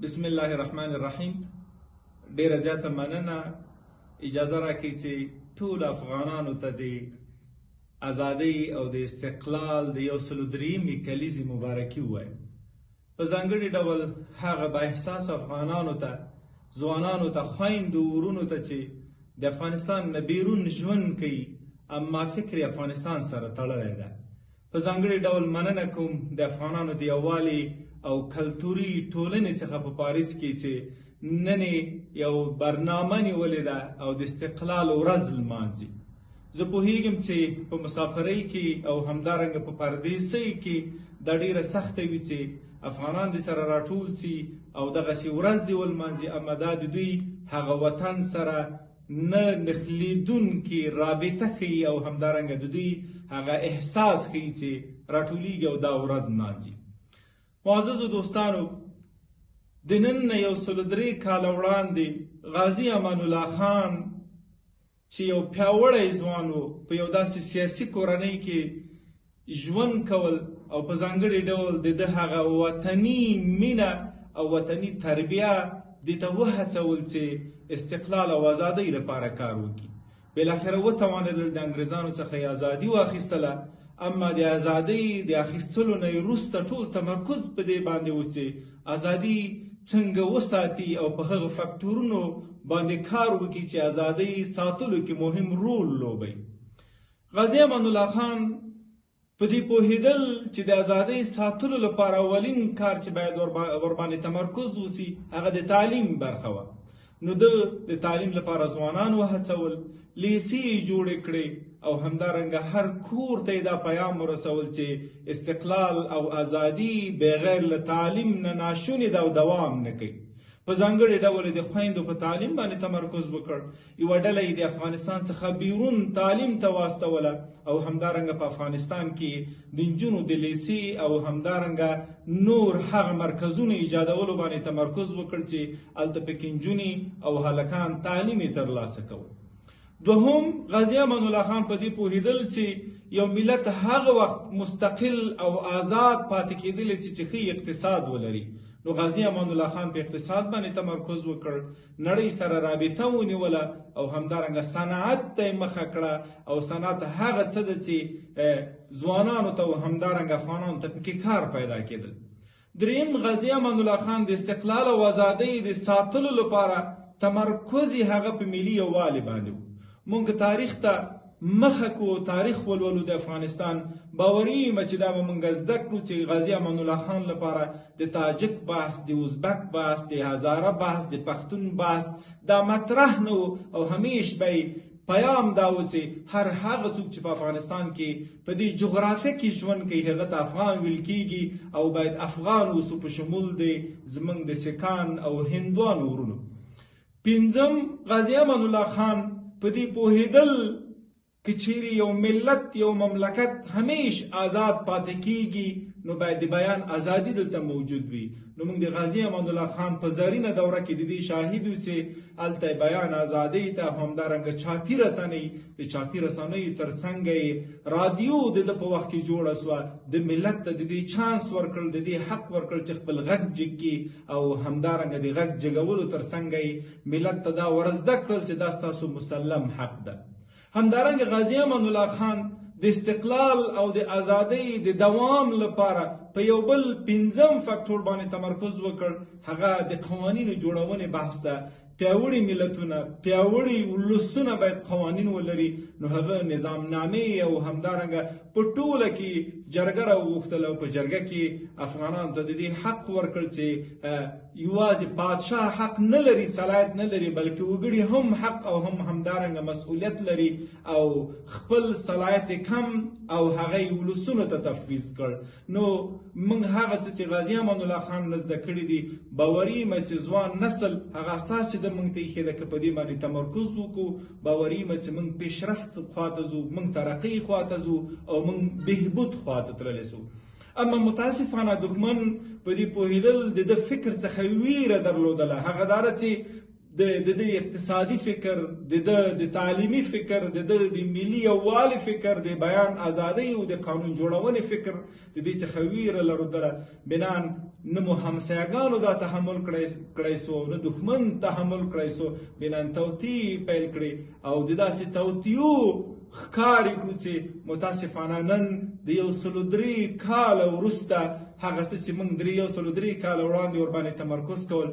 بسم الله الرحمن الرحیم. ډیره زیاته مننه. اجازه راکړئ چې ټول افغانانو ته د ازادۍ او د استقلال د 103 کلیزې مبارکي ووایم. په ځانګړي ډول هغه با احساس افغانانو ته، ځوانانو ته، خویندو ورونو ته چې د افغانستان نه بیرون ژوند کوي اما فکر افغانستان سره تړلی ده. په ځانګړي ډول مننه کوم د افغانانو د یووالي او کلتوري ټولنې څخه په پاریس کې چې نن یو برنامه نیولې ده او د استقلال ورځ لمانځي. زه پوهیږم چې په مسافرۍ کې او همدارنګه په پردیسۍ کې دا ډیره سخته وي چې افغانان د سره راټول سي او دغسې ورځ دې ولمانځي، اما دا د دوی هغه وطن سره نه نښلیدونکې رابطه ښیي او همدارنګه د دوی هغه احساس ښیي چې راټولیږي او دا ورځ لمانځي. معززو دوستانو، د نن نه 103 کاله وړاندې غازي امان الله خان چې یو پیاوړی ځوان و، په یو داسې سیاسي کورنۍ کې ژوند کول او په ځانګړي ډول د ده هغه وطني مینه او وطني تربیه دې ته وهڅول چې استقلال او ازادۍ لپاره کار وکړي. بالاخره وتوانېدل د انګریزانو څخه یې ازادي واخیستله، اما د ازادۍ د اخیستلو نه وروسته ټول تمرکز په دې باندې و چې ازادي څنګه وساتي او په هغه فکټورونو باندې کار وکړي چې ازادۍ ساتلو کې مهم رول لوبوي. غازي امان الله خان په دې پوهېدل چې د ازادۍ ساتلو لپاره اولین کار چې باید ورباندې تمرکز وسي هغه د تعلیم برخه وه. نو ده د تعلیم لپاره ځوانان وهڅول، لیسې جوړې کړې او همدارنګه هر کور ته یې دا پیام ورسول چې استقلال او ازادي بغیر له تعلیم نه ناشونې ده او دوام نه کوي. په ځانګړي ډول د خویندو په تعلیم باندې تمرکز وکړ. یوه ډله یې د افغانستان څخه بیرون تعلیم ته واستوله او همدارنګه په افغانستان کې د نجونو د لیسې او همدارنګه نور هغه مرکزونه ایجادولو باندې تمرکز وکړ چې هلته پکې نجونې او هلکان تعلیم یې ترلاسه کول. دوهم، غازي امان الله خان په دې پوهېدل چې یو ملت هغه وخت مستقل او آزاد پاتې کېدلی شي چې ښه اقتصاد ولري. نو غازي امان الله خان په اقتصاد باندې تمرکز وکړ، نړۍ سره رابطه ونیوله او همدارنګه صنعت ته یې مخه کړه او صنعت هغه څه ده چې ځوانانو ته او همدارنګه افغانانو ته پکې کار پیدا کېدل. دریم، غازي امان الله خان د استقلال او ازادۍ د ساتلو لپاره تمرکز یې هغه په ملي یووالي باندې و. مونږ تاریخ ته مخه کو، تاریخ ولولو د افغانستان. باوري یم چې دا به مونږ زده کړو چې غازي امان الله خان لپاره د تاجک بحث، د ازبک بحث، د هزاره بحث، د پښتون بحث دا مطرح نه و او همیش به پیام دا و چې هر هغه څوک چې په افغانستان کې په دې جغرافیه کې ژوند کوي هغه ته افغان ویل کېږي او باید افغان اوسو په شمول د زموږ د سیکان او هندوانو ورونو. پنځم، غازي امان الله خان په دې پوهېدل که چیرې یو ملت، یو مملکت همیش آزاد پاتې کیږي نو باید د بیان ازادي دلته موجود وي. نو موږ د غازي امان الله خان په زرینه دوره کې د دې شاهد یو چې هلته بیان ازادۍ ته همدارنګه چاپي رسنۍ، د چاپي رسنیو تر څنګ یې رادیو د ده په وخت کې جوړه سوه. د ملت ته د دې چانس ورکړل، د دې حق ورکړل چې خپل غږ جګ کړي او همدارنګه د غږ جګولو تر څنګ یې ملت ته دا ورزده کړل چې دا ستاسو مسلم حق ده. همدارنګه غازي امان الله خان د استقلال او د ازادۍ د دوام لپاره په یو بل پنځم فکټور باندې تمرکز وکړ، هغه د قوانینو جوړونې بحث ده. پیاوړي ملتونه، پیاوړي ولسونه باید قوانین ولري. نو هغه نظام نامې او همدارنګه په ټوله کې جرګه راوغوښتل او په جرګه کې افغانانو ته د دې حق ورکړ چې یوازې پادشاه حق نه لري، صلاحیت نه لري، بلکې وګړي هم حق او هم همدارنګه مسؤلیت لري او خپل صلاحیت کم او هغه ولسونو ته تفویض کړ. نو موږ هغه څه چې غازي امان الله خان نه زده کړي دي، باوري یم چې ځوان نسل هغه اساس چې د موږ ته ایښی ده که په دې باندې تمرکز وکړو، باوري یم چې موږ پیشرفت خواته ځو، موږ ترقۍ خواته ځو او موږ بهبود خواته تللی سو. اما متاسفانه دښمن په دې پوهېدل د ده فکر څخه ویره درلودله، هغه دا ده چې د اقتصادي فکر، د تعلیمي فکر، د ملي یووالي فکر، د بیان ازادۍ او د قانون جوړونې فکر د دې څخه ویره لرو بنان نه مو همسایګانو دا تحمل کړی سو، نه دښمن تحمل کړی سو، بنان توطیې پیل کړې او د داسې توطیو ښکاري کړو چې متاسفانه نن د 103 کاله وروسته هغه څه چې موږ 103 کاله وړاندې ورباندې تمرکز کول